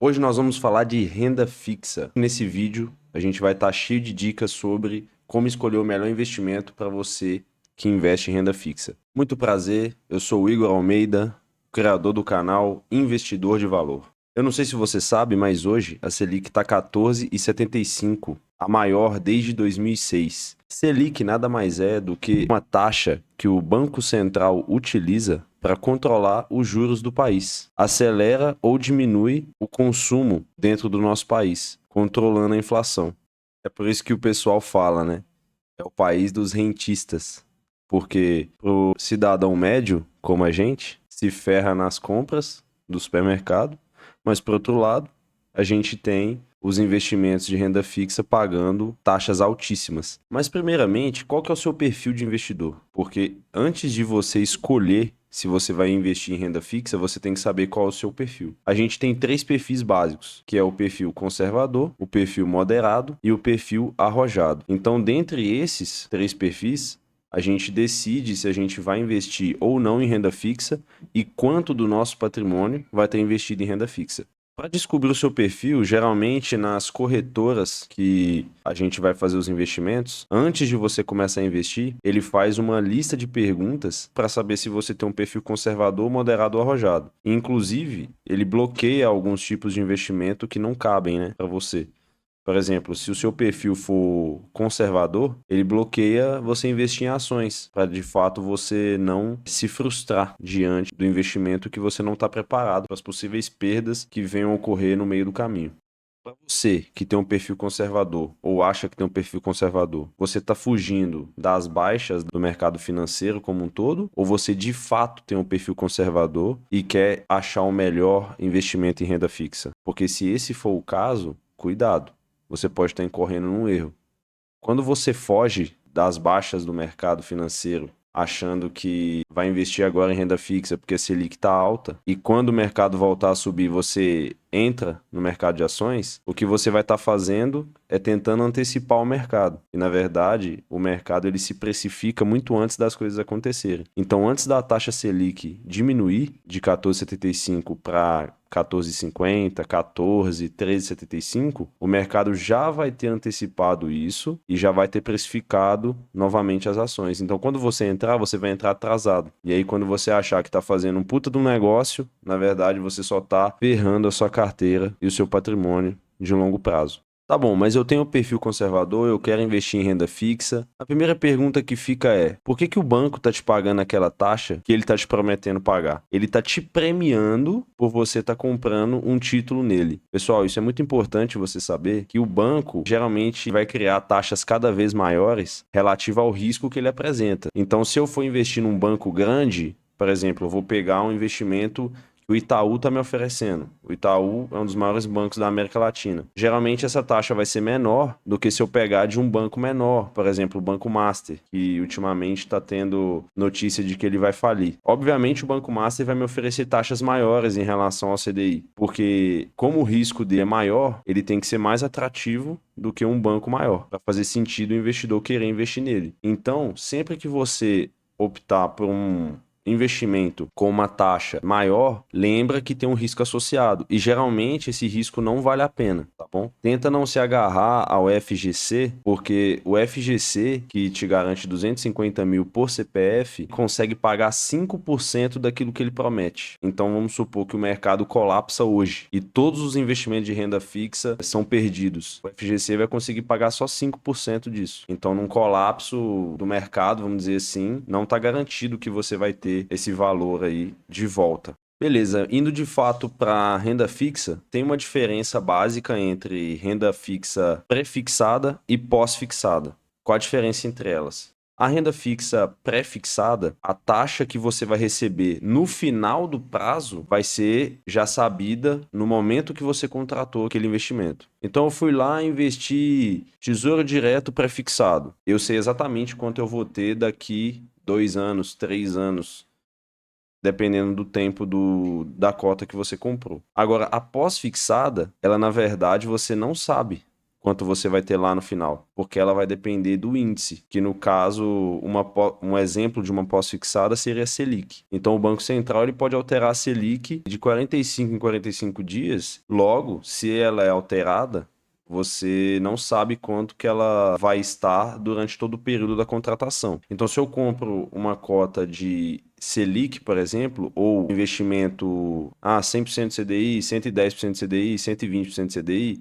Hoje nós vamos falar de renda fixa. Nesse vídeo a gente vai estar cheio de dicas sobre como escolher o melhor investimento para você que investe em renda fixa. Muito prazer, eu sou o Igor Almeida, criador do canal Investidor de Valor. Eu não sei se você sabe, mas hoje a Selic está 14,75, a maior desde 2006. Selic nada mais é do que uma taxa que o Banco Central utiliza para controlar os juros do país. Acelera ou diminui o consumo dentro do nosso país, controlando a inflação. É por isso que o pessoal fala, né? É o país dos rentistas. Porque o cidadão médio, como a gente, se ferra nas compras do supermercado, mas por outro lado, a gente tem os investimentos de renda fixa pagando taxas altíssimas. Mas primeiramente, qual que é o seu perfil de investidor? Porque antes de você escolher se você vai investir em renda fixa, você tem que saber qual é o seu perfil. A gente tem 3 perfis básicos, que é o perfil conservador, o perfil moderado e o perfil arrojado. Então, dentre esses 3 perfis, a gente decide se a gente vai investir ou não em renda fixa e quanto do nosso patrimônio vai ter investido em renda fixa. Para descobrir o seu perfil, geralmente nas corretoras que a gente vai fazer os investimentos, antes de você começar a investir, ele faz uma lista de perguntas para saber se você tem um perfil conservador, moderado ou arrojado. Inclusive, ele bloqueia alguns tipos de investimento que não cabem, né, para você. Por exemplo, se o seu perfil for conservador, ele bloqueia você investir em ações, para de fato você não se frustrar diante do investimento que você não está preparado para as possíveis perdas que venham a ocorrer no meio do caminho. Para você que tem um perfil conservador ou acha que tem um perfil conservador, você está fugindo das baixas do mercado financeiro como um todo? Ou você de fato tem um perfil conservador e quer achar um melhor investimento em renda fixa? Porque se esse for o caso, cuidado, você pode estar incorrendo num erro. Quando você foge das baixas do mercado financeiro, achando que vai investir agora em renda fixa porque a Selic está alta, e quando o mercado voltar a subir, você entra no mercado de ações, o que você vai estar fazendo é tentando antecipar o mercado. E na verdade, o mercado ele se precifica muito antes das coisas acontecerem. Então, antes da taxa Selic diminuir de 14,75 para 14,50, 14, 13,75, o mercado já vai ter antecipado isso e já vai ter precificado novamente as ações. Então, quando você entrar, você vai entrar atrasado. E aí, quando você achar que está fazendo um puta de um negócio, na verdade, você só está ferrando a sua carteira e o seu patrimônio de longo prazo. Tá bom, mas eu tenho um perfil conservador, eu quero investir em renda fixa. A primeira pergunta que fica é: por que que o banco tá te pagando aquela taxa que ele tá te prometendo pagar? Ele tá te premiando por você estar comprando um título nele. Pessoal, isso é muito importante você saber que o banco geralmente vai criar taxas cada vez maiores relativa ao risco que ele apresenta. Então, se eu for investir num banco grande, por exemplo, eu vou pegar um investimento que o Itaú está me oferecendo. O Itaú é um dos maiores bancos da América Latina. Geralmente essa taxa vai ser menor do que se eu pegar de um banco menor, por exemplo, o Banco Master, que ultimamente está tendo notícia de que ele vai falir. Obviamente o Banco Master vai me oferecer taxas maiores em relação ao CDI, porque como o risco dele é maior, ele tem que ser mais atrativo do que um banco maior, para fazer sentido o investidor querer investir nele. Então, sempre que você optar por um investimento com uma taxa maior, lembra que tem um risco associado. E geralmente esse risco não vale a pena, tá bom? Tenta não se agarrar ao FGC, porque o FGC, que te garante 250 mil por CPF, consegue pagar 5% daquilo que ele promete. Então vamos supor que o mercado colapsa hoje e todos os investimentos de renda fixa são perdidos. O FGC vai conseguir pagar só 5% disso. Então num colapso do mercado, vamos dizer assim, não está garantido que você vai ter esse valor aí de volta. Beleza, indo de fato para renda fixa, tem uma diferença básica entre renda fixa pré-fixada e pós-fixada. Qual a diferença entre elas? A renda fixa pré-fixada, a taxa que você vai receber no final do prazo vai ser já sabida no momento que você contratou aquele investimento. Então eu fui lá e investi Tesouro Direto pré-fixado. Eu sei exatamente quanto eu vou ter daqui 2 anos, 3 anos, dependendo do tempo da cota que você comprou. Agora, a pós-fixada, ela na verdade você não sabe quanto você vai ter lá no final, porque ela vai depender do índice, que no caso, um exemplo de uma pós-fixada seria a Selic. Então o Banco Central ele pode alterar a Selic de 45 em 45 dias, logo, se ela é alterada, você não sabe quanto que ela vai estar durante todo o período da contratação. Então, se eu compro uma cota de Selic, por exemplo, ou investimento 100% CDI, 110% CDI, 120% CDI,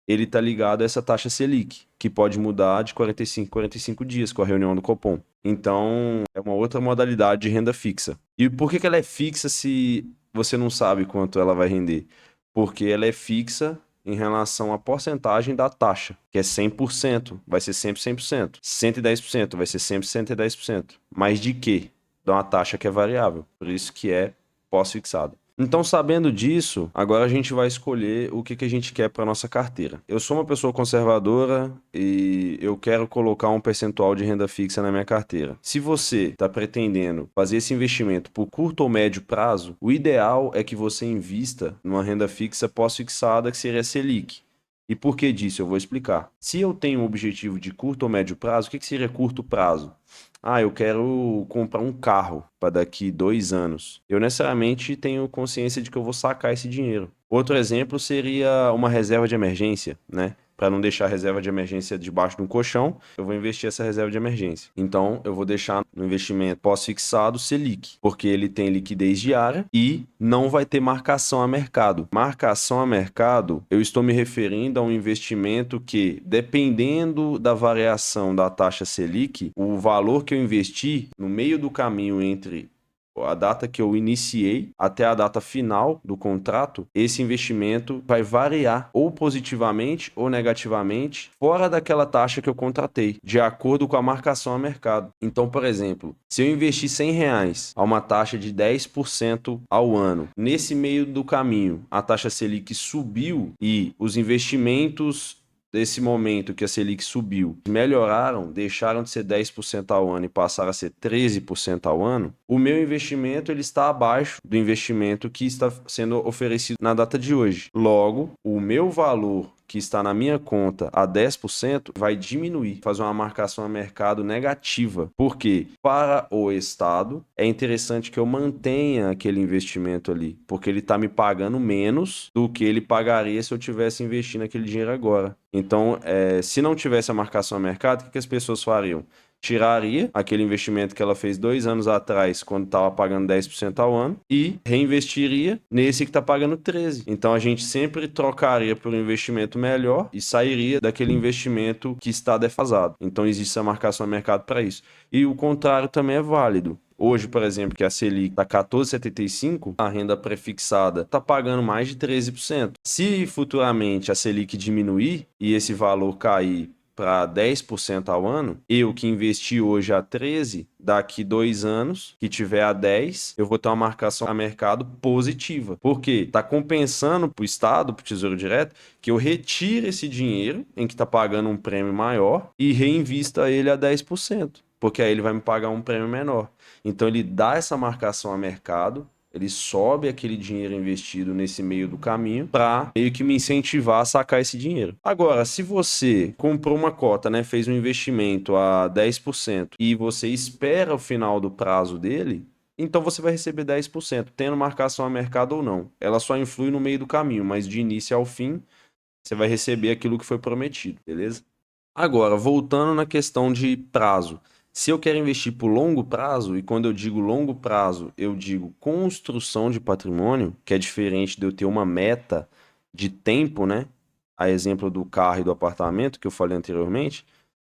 ele está ligado a essa taxa Selic, que pode mudar de 45 em 45 dias com a reunião do Copom. Então, é uma outra modalidade de renda fixa. E por que ela é fixa se você não sabe quanto ela vai render? Porque ela é fixa em relação à porcentagem da taxa, que é 100%, vai ser sempre 100%. 110% vai ser sempre 110%. Mas de quê? De uma taxa que é variável. Por isso que é pós-fixado. Então, sabendo disso, agora a gente vai escolher o que a gente quer para nossa carteira. Eu sou uma pessoa conservadora e eu quero colocar um percentual de renda fixa na minha carteira. Se você está pretendendo fazer esse investimento por curto ou médio prazo, o ideal é que você invista numa renda fixa pós-fixada, que seria a Selic. E por que disso? Eu vou explicar. Se eu tenho um objetivo de curto ou médio prazo, o que seria curto prazo? Eu quero comprar um carro para daqui 2 anos. Eu necessariamente tenho consciência de que eu vou sacar esse dinheiro. Outro exemplo seria uma reserva de emergência, né? Para não deixar a reserva de emergência debaixo de um colchão, eu vou investir essa reserva de emergência. Então, eu vou deixar no investimento pós-fixado Selic, porque ele tem liquidez diária e não vai ter marcação a mercado. Marcação a mercado, eu estou me referindo a um investimento que, dependendo da variação da taxa Selic, o valor que eu investi no meio do caminho entre a data que eu iniciei até a data final do contrato, esse investimento vai variar ou positivamente ou negativamente fora daquela taxa que eu contratei, de acordo com a marcação a mercado. Então, por exemplo, se eu investir R$ 100 a uma taxa de 10% ao ano, nesse meio do caminho a taxa Selic subiu e os investimentos desse momento que a Selic subiu, melhoraram, deixaram de ser 10% ao ano e passaram a ser 13% ao ano, o meu investimento ele está abaixo do investimento que está sendo oferecido na data de hoje. Logo, o meu valor que está na minha conta a 10% vai diminuir, fazer uma marcação a mercado negativa. Porque para o Estado é interessante que eu mantenha aquele investimento ali, porque ele está me pagando menos do que ele pagaria se eu tivesse investindo aquele dinheiro agora. Então, se não tivesse a marcação a mercado, o que as pessoas fariam? Tiraria aquele investimento que ela fez 2 anos atrás, quando estava pagando 10% ao ano, e reinvestiria nesse que está pagando 13%. Então a gente sempre trocaria por um investimento melhor e sairia daquele investimento que está defasado. Então existe essa marcação a mercado para isso. E o contrário também é válido. Hoje, por exemplo, que a Selic está 14,75, a renda prefixada está pagando mais de 13%. Se futuramente a Selic diminuir e esse valor cair para 10% ao ano, eu que investi hoje a 13, daqui 2 anos, que tiver a 10, eu vou ter uma marcação a mercado positiva. Por quê? Está compensando para o Estado, para o Tesouro Direto, que eu retire esse dinheiro em que está pagando um prêmio maior e reinvista ele a 10%, porque aí ele vai me pagar um prêmio menor. Então ele dá essa marcação a mercado, ele sobe aquele dinheiro investido nesse meio do caminho para meio que me incentivar a sacar esse dinheiro. Agora, se você comprou uma cota, né, fez um investimento a 10% e você espera o final do prazo dele, então você vai receber 10%, tendo marcação a mercado ou não. Ela só influi no meio do caminho, mas de início ao fim, você vai receber aquilo que foi prometido, beleza? Agora, voltando na questão de prazo. Se eu quero investir por longo prazo, e quando eu digo longo prazo, eu digo construção de patrimônio, que é diferente de eu ter uma meta de tempo, né? A exemplo do carro e do apartamento que eu falei anteriormente,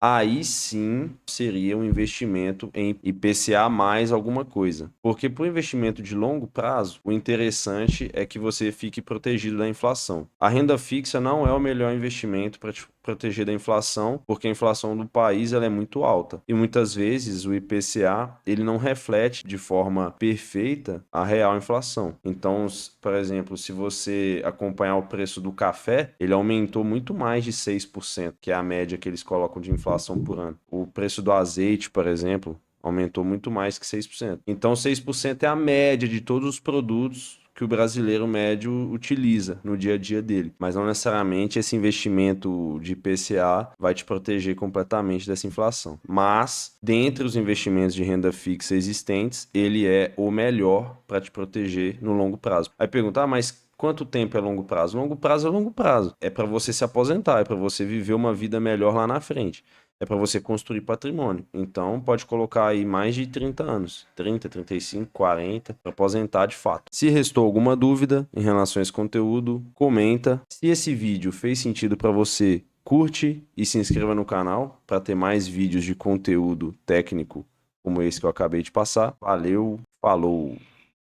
aí sim seria um investimento em IPCA mais alguma coisa. Porque para o investimento de longo prazo, o interessante é que você fique protegido da inflação. A renda fixa não é o melhor investimento para te proteger da inflação, porque a inflação do país ela é muito alta. E muitas vezes o IPCA ele não reflete de forma perfeita a real inflação. Então, por exemplo, se você acompanhar o preço do café, ele aumentou muito mais de 6%, que é a média que eles colocam de inflação por ano. O preço do azeite, por exemplo, aumentou muito mais que 6%. Então, 6% é a média de todos os produtos que o brasileiro médio utiliza no dia a dia dele. Mas não necessariamente esse investimento de IPCA vai te proteger completamente dessa inflação. Mas, dentre os investimentos de renda fixa existentes, ele é o melhor para te proteger no longo prazo. Aí pergunta, mas quanto tempo é longo prazo? Longo prazo é longo prazo. É para você se aposentar, é para você viver uma vida melhor lá na frente. É para você construir patrimônio. Então, pode colocar aí mais de 30 anos. 30, 35, 40, para aposentar de fato. Se restou alguma dúvida em relação a esse conteúdo, comenta. Se esse vídeo fez sentido para você, curte e se inscreva no canal para ter mais vídeos de conteúdo técnico como esse que eu acabei de passar. Valeu, falou!